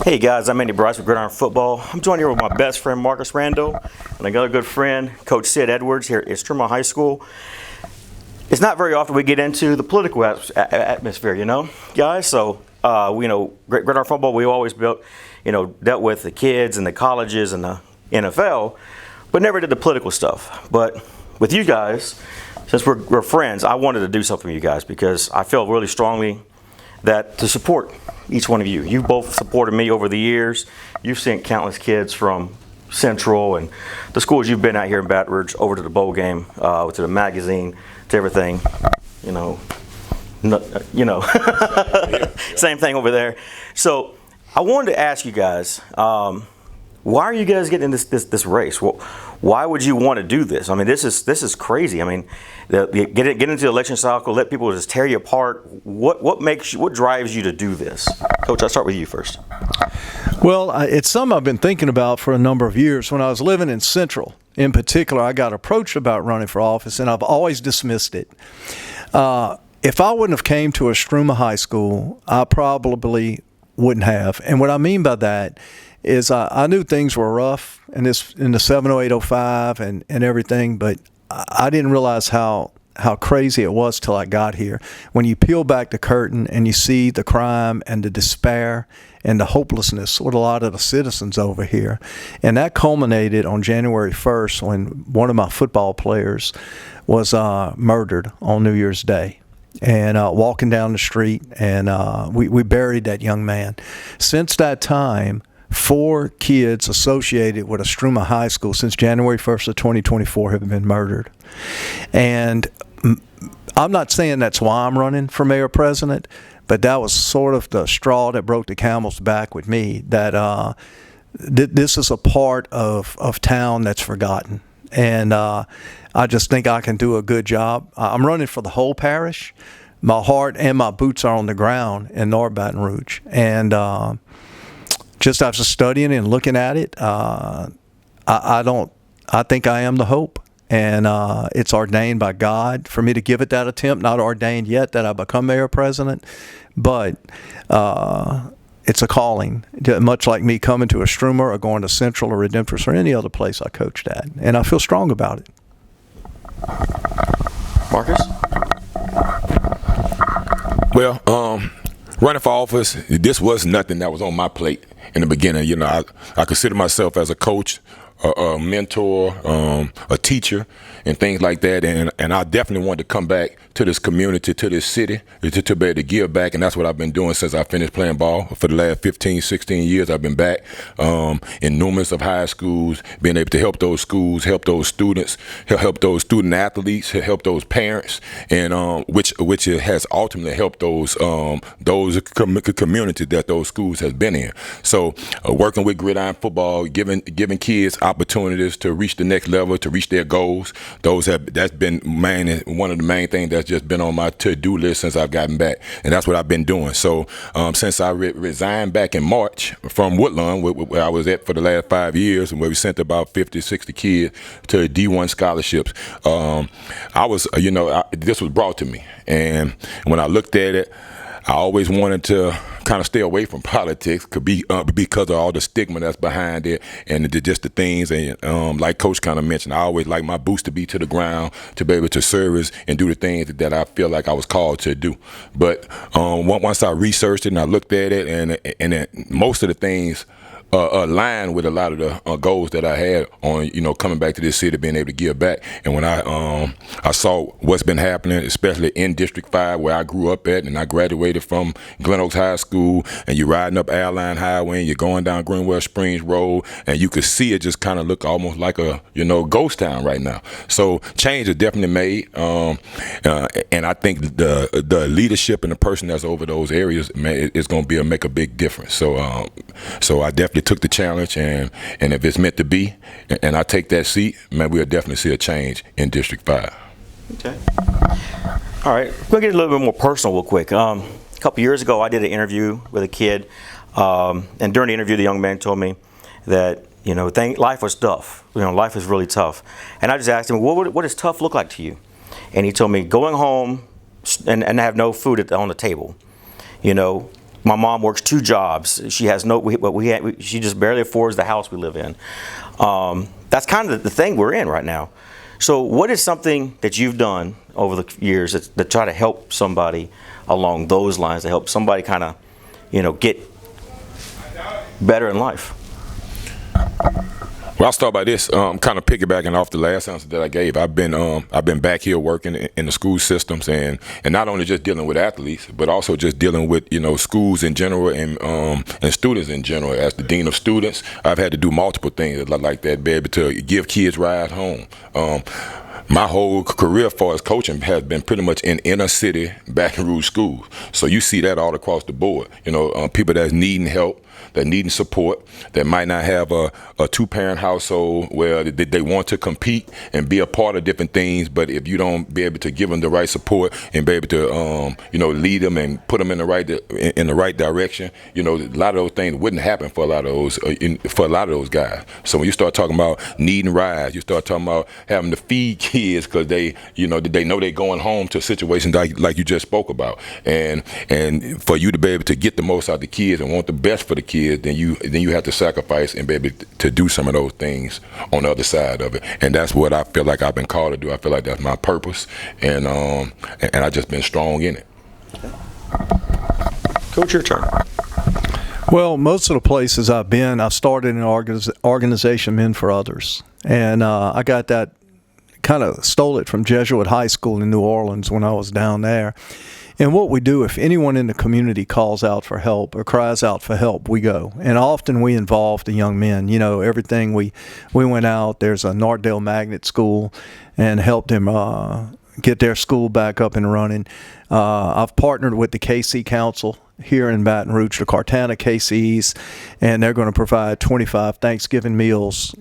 Hey guys, I'm Andy Bryce with Gridiron Football. I'm joined here with my best friend Marcus Randall and another good friend, Coach Sid Edwards here at Tremont High School. It's not very often we get into the political atmosphere, guys. So, Gridiron Football, we always dealt with the kids and the colleges and the NFL, but never did the political stuff. But with you guys, since we're friends, I wanted to do something with you guys because I feel really strongly that to support each one of you. You've both supported me over the years. You've sent countless kids from Central and the schools you've been at here in Baton Rouge over to the bowl game, to the magazine, to everything. Same thing over there. So I wanted to ask you guys, why are you guys getting in this race? Well, why would you want to do this? I mean, this is crazy. I mean, get into the election cycle, let people just tear you apart. What drives you to do this? Coach, I'll start with you first. Well, it's something I've been thinking about for a number of years. When I was living in Central, in particular, I got approached about running for office, and I've always dismissed it. If I wouldn't have came to Estruma High School, I probably wouldn't have. And what I mean by that is I knew things were rough in the 70805 and everything, but I didn't realize how crazy it was till I got here. When you peel back the curtain and you see the crime and the despair and the hopelessness with a lot of the citizens over here. And that culminated on January 1st when one of my football players was murdered on New Year's Day. And walking down the street, and we buried that young man. Since that time, 4 kids associated with Estruma High School since January 1st of 2024 have been murdered. And I'm not saying that's why I'm running for mayor president, but that was sort of the straw that broke the camel's back with me, that this is a part of town that's forgotten. And I just think I can do a good job. I'm running for the whole parish. My heart and my boots are on the ground in North Baton Rouge. And just after studying and looking at it, I think I am the hope. And it's ordained by God for me to give it that attempt. Not ordained yet that I become mayor president, but it's a calling, much like me coming to Estruma or going to Central or Redemptorist or any other place I coached at. And I feel strong about it. Marcus? Well, running for office, this was nothing that was on my plate in the beginning. I consider myself as a coach, a mentor, a teacher, and things like that. And I definitely wanted to come back to this community, to this city, to be able to give back. And that's what I've been doing since I finished playing ball. For the last 15, 16 years, I've been back in numerous of high schools, being able to help those schools, help those students, help those student athletes, help those parents, and which has ultimately helped those communities that those schools has been in. So working with Gridiron Football, giving kids opportunities to reach the next level, to reach their goals. That's been one of the main things that's just been on my to-do list since I've gotten back, and that's what I've been doing. So since I resigned back in March from Woodlawn, where I was at for the last 5 years, and where we sent about 50, 60 kids to D1 scholarships, this was brought to me, and when I looked at it, I always wanted to kind of stay away from politics, because of all the stigma that's behind it, and just the things. And like Coach kind of mentioned, I always like my boots to be to the ground, to be able to service and do the things that I feel like I was called to do. But once I researched it and I looked at it, and most of the things aligned with a lot of the goals that I had on, coming back to this city, being able to give back. And when I saw what's been happening, especially in District 5, where I grew up at, and I graduated from Glen Oaks High School, and you're riding up Airline Highway, and you're going down Greenwell Springs Road, and you could see it just kind of look almost like a, ghost town right now. So change is definitely made, and I think the leadership and the person that's over those areas is going to make a big difference. So I definitely took the challenge, and if it's meant to be, and I take that seat, man, we'll definitely see a change in District 5. Okay. All right. We'll get a little bit more personal real quick. A couple years ago, I did an interview with a kid, and during the interview, the young man told me that, life was tough. Life is really tough. And I just asked him, what does tough look like to you? And he told me going home and have no food on the table, my mom works 2 jobs. She has she just barely affords the house we live in. That's kind of the thing we're in right now. So what is something that you've done over the years to try to help somebody along those lines, to help somebody kind of, get better in life? Well, I'll start by this. Kind of piggybacking off the last answer that I gave. I've been back here working in the school systems, and not only just dealing with athletes, but also just dealing with schools in general and students in general. As the dean of students, I've had to do multiple things like that, be able to give kids rides home. My whole career as far as coaching has been pretty much in inner city Baton Rouge schools. So you see that all across the board. People that's needing help, that needing support, that might not have a 2-parent household where they want to compete and be a part of different things, but if you don't be able to give them the right support and be able to lead them and put them in the right direction, a lot of those things wouldn't happen for a lot of those guys. So when you start talking about needing rides, you start talking about having to feed kids because they know they're going home to situations like you just spoke about, and for you to be able to get the most out of the kids and want the best for the kids, then you have to sacrifice and be able to do some of those things on the other side of it. And that's what I feel like I've been called to do. I feel like that's my purpose, and I've just been strong in it. Coach, your turn. Well, most of the places I've been, I've started an organization, Men for Others. And I got that, kind of stole it from Jesuit High School in New Orleans when I was down there. And what we do, if anyone in the community calls out for help or cries out for help, we go. And often we involve the young men. Everything we went out, there's a Nardale Magnet School, and helped them get their school back up and running. I've partnered with the KC Council here in Baton Rouge, the Cartana KCs, and they're going to provide 25 Thanksgiving meals,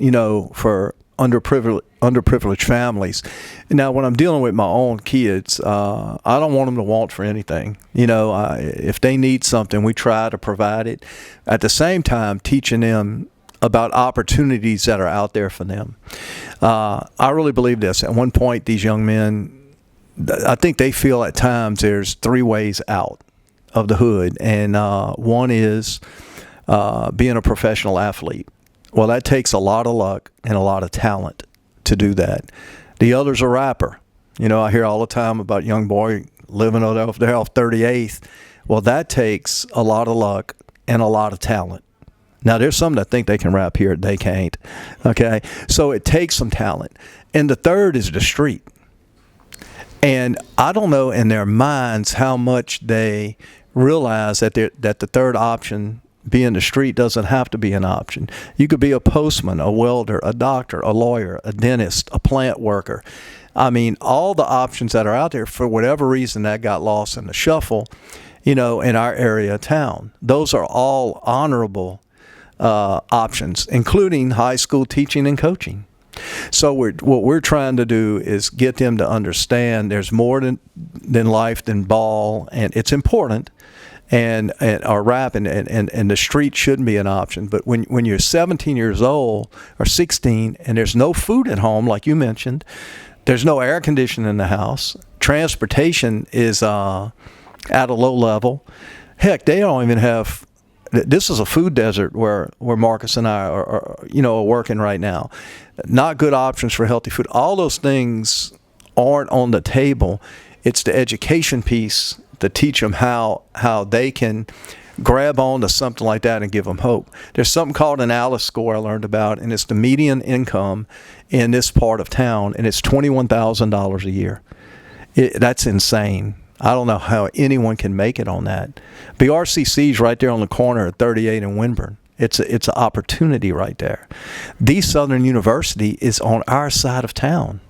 for underprivileged families. Now, when I'm dealing with my own kids, I don't want them to want for anything. If they need something, we try to provide it. At the same time, teaching them about opportunities that are out there for them. I really believe this. At one point, these young men, I think they feel at times there's 3 ways out of the hood, and one is being a professional athlete. Well, that takes a lot of luck and a lot of talent to do that. The other's a rapper. I hear all the time about young boy living over there off 38th. Well, that takes a lot of luck and a lot of talent. Now, there's some that think they can rap here, they can't. Okay? So it takes some talent. And the third is the street. And I don't know in their minds how much they realize that the third option, being the street, doesn't have to be an option. You could be a postman, a welder, a doctor, a lawyer, a dentist, a plant worker. I mean, all the options that are out there, for whatever reason that got lost in the shuffle, in our area of town. Those are all honorable options, including high school teaching and coaching. So what we're trying to do is get them to understand there's more than life than ball, and it's important. And or rap and the street shouldn't be an option. But when you're 17 years old or 16 and there's no food at home, like you mentioned, there's no air conditioning in the house, transportation is at a low level. Heck, they don't even have. This is a food desert where Marcus and I are working right now. Not good options for healthy food. All those things aren't on the table. It's the education piece to teach them how they can grab on to something like that and give them hope. There's something called an ALICE score I learned about, and it's the median income in this part of town, and it's $21,000 a year. That's insane. I don't know how anyone can make it on that. BRCC's right there on the corner at 38 and Winburn. It's an opportunity right there. The Southern University is on our side of town.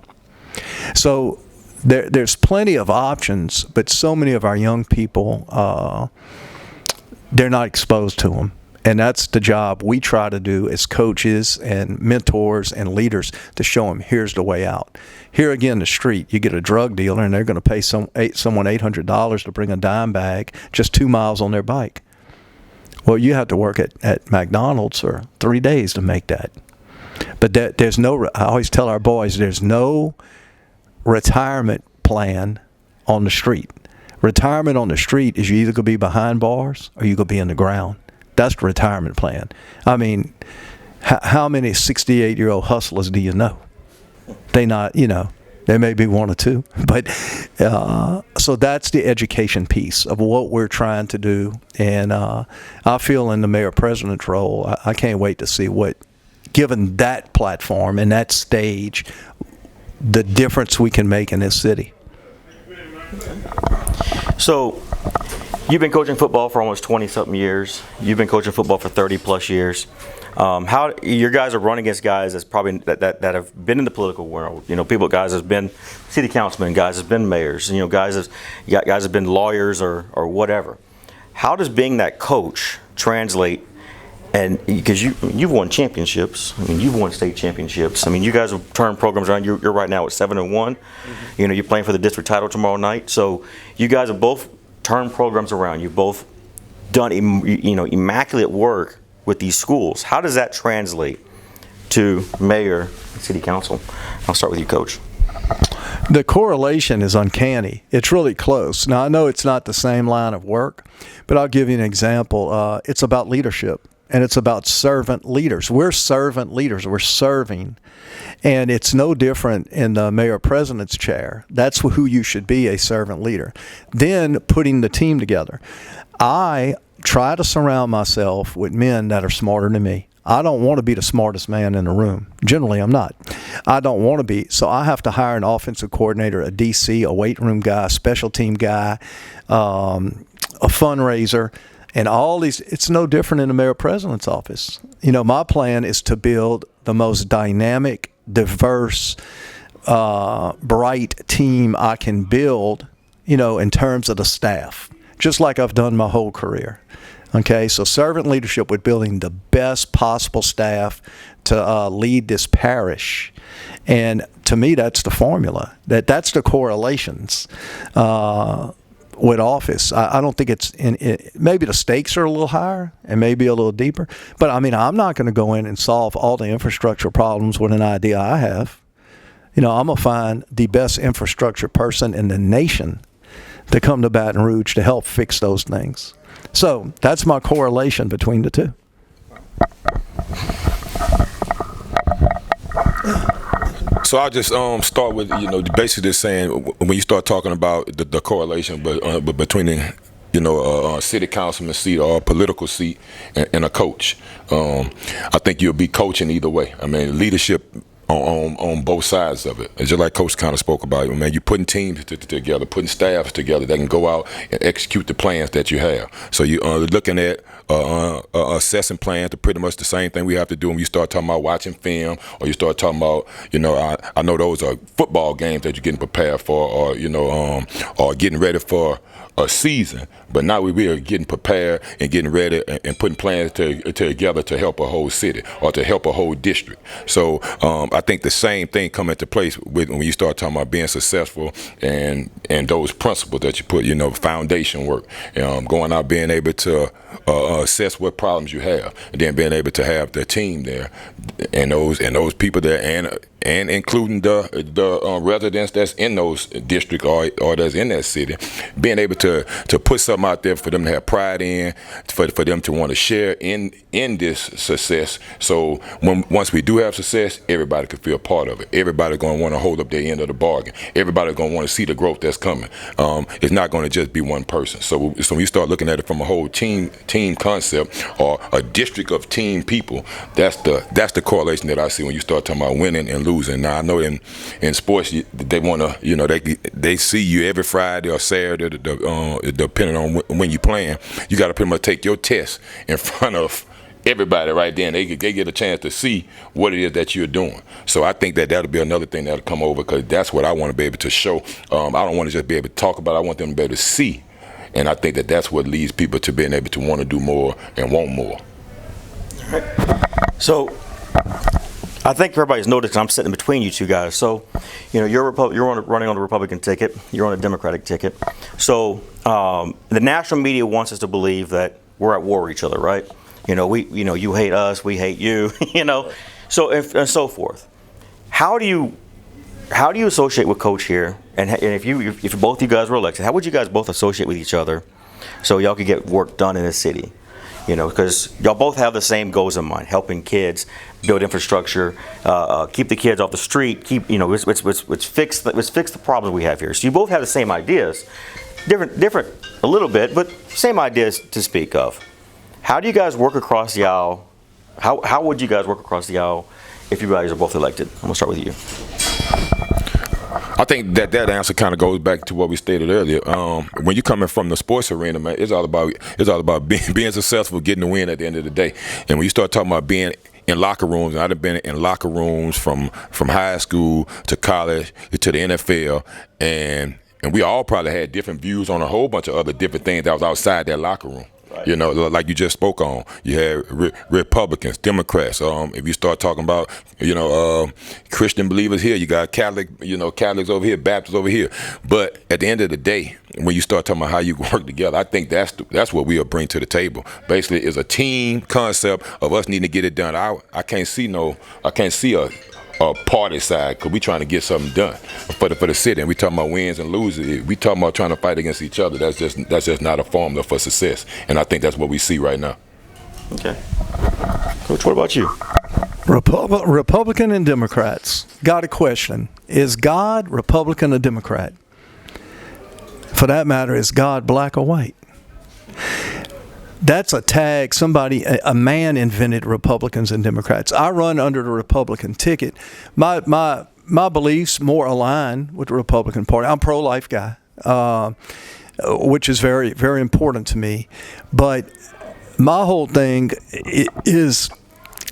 So there's plenty of options, but so many of our young people, they're not exposed to them. And that's the job we try to do as coaches and mentors and leaders, to show them here's the way out. Here again, the street, you get a drug dealer and they're going to pay someone $800 to bring a dime bag just 2 miles on their bike. Well, you have to work at McDonald's for 3 days to make that. But there's no, I always tell our boys, there's no retirement plan on the street. Retirement on the street is you either going to be behind bars or you going to be in the ground. That's the retirement plan. I mean, how many 68-year-old hustlers do you know? They not, there may be one or two. But so that's the education piece of what we're trying to do. And I feel in the mayor-president's role, I can't wait to see what, given that platform and that stage, the difference we can make in this city. So, you've been coaching football for almost 20-something years. You've been coaching football for 30-plus years. How your guys are running against guys that's probably that have been in the political world. Guys have been city councilmen, guys have been mayors. Guys have been lawyers or whatever. How does being that coach translate? And because you've won championships, you've won state championships. You guys have turned programs around. You're right now at 7-1. Mm-hmm. You're playing for the district title tomorrow night. So you guys have both turned programs around. You've both done immaculate work with these schools. How does that translate to mayor and city council? I'll start with you, Coach. The correlation is uncanny. It's really close. Now, I know it's not the same line of work, but I'll give you an example. It's about leadership. And it's about servant leaders. We're servant leaders. We're serving. And it's no different in the mayor-president's chair. That's who you should be, a servant leader. Then putting the team together. I try to surround myself with men that are smarter than me. I don't want to be the smartest man in the room. Generally, I'm not. I don't want to be. So I have to hire an offensive coordinator, a DC, a weight room guy, a special team guy, a fundraiser. And all these, it's no different in the mayor-president's office. My plan is to build the most dynamic, diverse, bright team I can build, in terms of the staff, just like I've done my whole career. Okay, so servant leadership with building the best possible staff to lead this parish. And to me, that's the formula. That's the correlations. With office, I don't think it's maybe the stakes are a little higher and maybe a little deeper. But I'm not going to go in and solve all the infrastructure problems with an idea I have. I'm going to find the best infrastructure person in the nation to come to Baton Rouge to help fix those things. So that's my correlation between the two. So I'll just start with basically saying when you start talking about the correlation, but between a city councilman seat or a political seat and a coach, I think you'll be coaching either way. Leadership on both sides of it. It's just like Coach kind of spoke about, you're putting teams together, putting staffs together that can go out and execute the plans that you have. So you're looking at assessing plans to pretty much the same thing we have to do when you start talking about watching film, or you start talking about, I know those are football games that you're getting prepared for, or getting ready for a season, but now we are getting prepared and getting ready and putting plans together to help a whole city or to help a whole district. So I think the same thing come into place when you start talking about being successful and those principles that you put, foundation work, going out, being able to assess what problems you have, and then being able to have the team there and those people there, and including the residents that's in those districts or that's in that city, being able to put something out there for them to have pride in, for them to want to share in this success. So once we do have success, everybody can feel part of it. Everybody's going to want to hold up their end of the bargain. Everybody's going to want to see the growth that's coming. It's not going to just be one person. So when you start looking at it from a whole team concept or a district of team people, that's the correlation that I see when you start talking about winning and losing. Now I know in sports they want to they see you every Friday or Saturday, depending on when you're playing. You got to pretty much take your test in front of everybody right then. They get a chance to see what it is that you're doing. So I think that'll be another thing that'll come over, because that's what I want to be able to show. I don't want to just be able to talk about it. I want them to be able to see. And I think that's what leads people to being able to want to do more and want more. All right. So I think everybody's noticed I'm sitting between you two guys. So, you're running on the Republican ticket. You're on a Democratic ticket. So the national media wants us to believe that we're at war with each other, right? You hate us, we hate you. So and so forth. How do you how do you associate with Coach here? And if both you guys were elected, how would you guys both associate with each other so y'all could get work done in the city? You know, because y'all both have the same goals in mind: helping kids, build infrastructure, keep the kids off the street, let's fix the problems we have here. So you both have the same ideas, different a little bit, but same ideas to speak of. How do you guys work across the aisle? How would you guys work across the aisle if you guys are both elected? I'm gonna start with you. I think that answer kind of goes back to what we stated earlier. When you're coming from the sports arena, man, it's all about being successful, getting the win at the end of the day. And when you start talking about being in locker rooms, and I've been in locker rooms from high school to college to the NFL, and we all probably had different views on a whole bunch of other different things that was outside that locker room. Right. You know, like you just spoke on, you had Republicans, Democrats. If you start talking about, Christian believers here, you got Catholics over here, Baptists over here. But at the end of the day, when you start talking about how you work together, I think that's what we'll bring to the table. Basically, is a team concept of us needing to get it done. I can't see a party side, because we trying to get something done for the city, and we talking about wins and losers. We talking about trying to fight against each other. That's just not a formula for success, and I think that's what we see right now. Okay, Coach, what about you? Republican and Democrats. Got a question: is God Republican or Democrat? For that matter, is God black or white? That's a tag. A man invented Republicans and Democrats. I run under the Republican ticket. My beliefs more align with the Republican Party. I'm a pro-life guy, which is very, very important to me. But my whole thing is,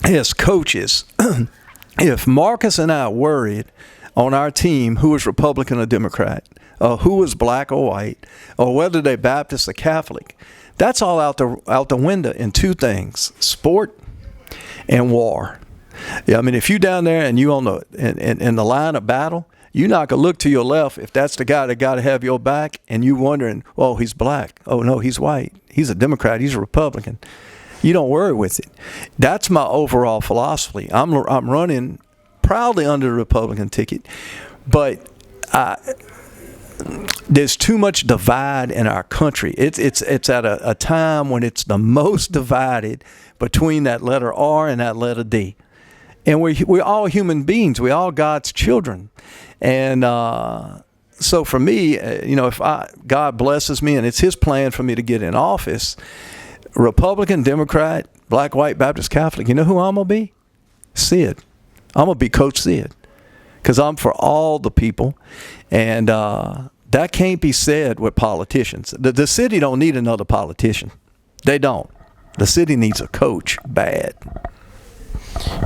as coaches, if Marcus and I worried on our team who was Republican or Democrat, who was black or white, or whether they Baptist or Catholic, that's all out the window in two things: sport and war. Yeah, I mean, if you down there and you on in the line of battle, you're not gonna look to your left if that's the guy that got to have your back, and you wondering, oh, he's black. Oh no, he's white. He's a Democrat. He's a Republican. You don't worry with it. That's my overall philosophy. I'm running proudly under the Republican ticket, but there's too much divide in our country. It's at a time when it's the most divided between that letter R and that letter D. And we're all human beings. We're all God's children. And so for me, if God blesses me and it's His plan for me to get in office, Republican, Democrat, black, white, Baptist, Catholic, you know who I'm going to be? Sid. I'm going to be Coach Sid, because I'm for all the people. And that can't be said with politicians. The city don't need another politician. They don't. The city needs a coach bad.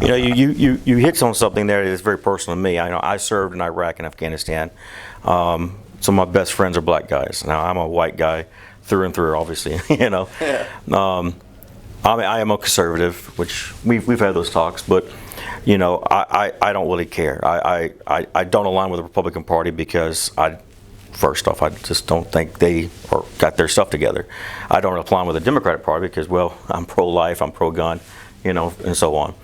You hit on something there that's very personal to me. I know I served in Iraq and Afghanistan. Some of my best friends are black guys. Now I'm a white guy through and through, obviously. I am a conservative, which we've had those talks, but I don't really care. I don't align with the Republican Party because first off, I just don't think they got their stuff together. I don't align with the Democratic Party because, well, I'm pro-life, I'm pro-gun, and so on.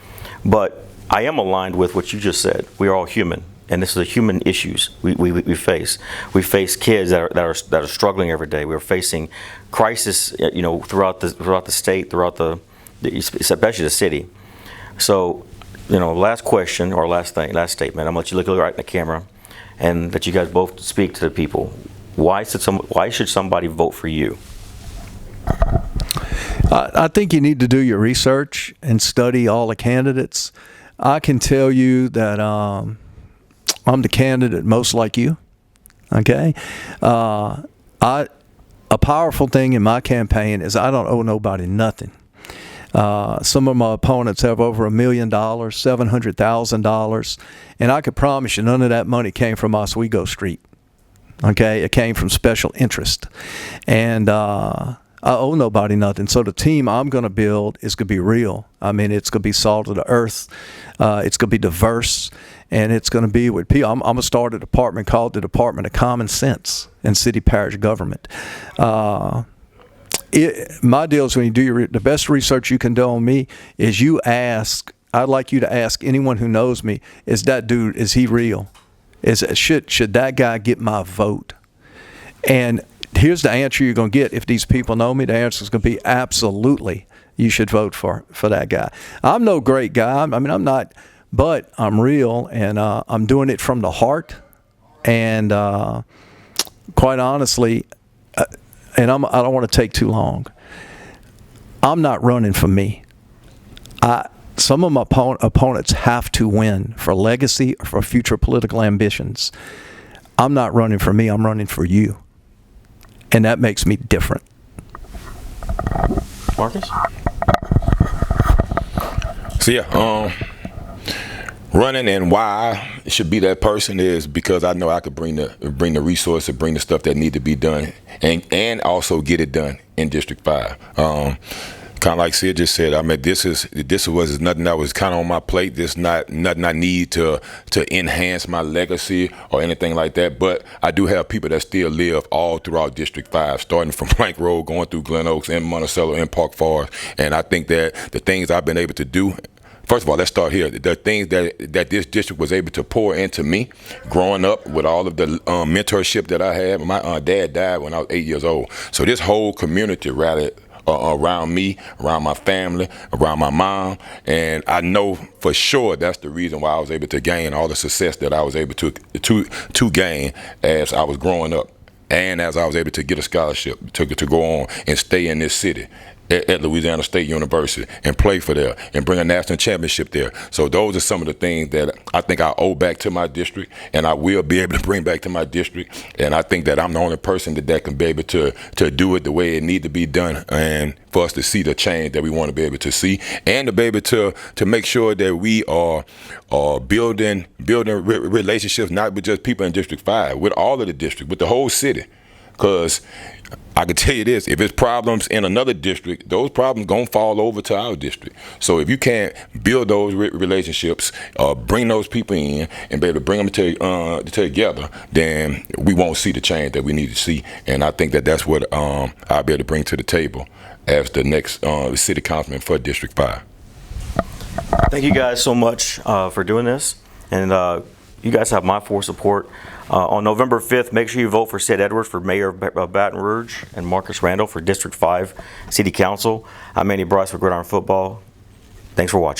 But I am aligned with what you just said. We are all human, and this is a human issues we face. We face kids that are struggling every day. We're facing crisis, throughout the state, especially the city. So, last question or last statement. I'm gonna let you look right in the camera, and that you guys both speak to the people. Why should somebody vote for you? I think you need to do your research and study all the candidates. I can tell you that I'm the candidate most like you. Okay, a powerful thing in my campaign is I don't owe nobody nothing. Some of my opponents have over $1 million, $700,000, and I could promise you none of that money came from Oswego Street. Okay, it came from special interest, and I owe nobody nothing. So the team I'm going to build is going to be real. I mean, it's going to be salt of the earth. It's going to be diverse, and it's going to be with people. I'm going to start a department called the Department of Common Sense in City Parish Government. My deal is when you do the best research you can do on me is I'd like you to ask anyone who knows me, is he real? is should that guy get my vote? And here's the answer you're going to get if these people know me. The answer is going to be absolutely. You should vote for that guy. I'm no great guy. I mean, I'm not, but I'm real, and I'm doing it from the heart. And quite honestly, and I don't want to take too long. I'm not running for me. Some of my opponents have to win for legacy or for future political ambitions. I'm not running for me. I'm running for you. And that makes me different. Marcus? So yeah, running and why it should be that person is because I know I could bring the resources, bring the stuff that need to be done, and also get it done in District 5. Kind of like Sid just said, I mean, this was nothing that was kind of on my plate. This not nothing I need to enhance my legacy or anything like that. But I do have people that still live all throughout District 5, starting from Plank Road, going through Glen Oaks and Monticello and Park Forest. And I think that the things I've been able to do, first of all, let's start here. The things that this district was able to pour into me growing up with all of the mentorship that I had. My dad died when I was 8 years old. So this whole community rallied around me, around my family, around my mom, and I know for sure that's the reason why I was able to gain all the success that I was able to gain as I was growing up, and as I was able to get a scholarship to go on and stay in this city at Louisiana State University and play for there and bring a national championship there. So those are some of the things that I think I owe back to my district, and I will be able to bring back to my district. And I think that I'm the only person that can be able to do it the way it needs to be done, and for us to see the change that we want to be able to see, and to be able to make sure that we are building relationships, not with just people in District 5, with all of the district, with the whole city. Because I can tell you this, if it's problems in another district, those problems gonna fall over to our district. So if you can't build those relationships, bring those people in and be able to bring them together, then we won't see the change that we need to see. And I think that that's what I'll be able to bring to the table as the next city councilman for District 5. Thank you guys so much for doing this. And you guys have my full support. On November 5th, make sure you vote for Sid Edwards for Mayor of Baton Rouge and Marcus Randall for District 5 City Council. I'm Manny Bryce for Gridiron Football. Thanks for watching.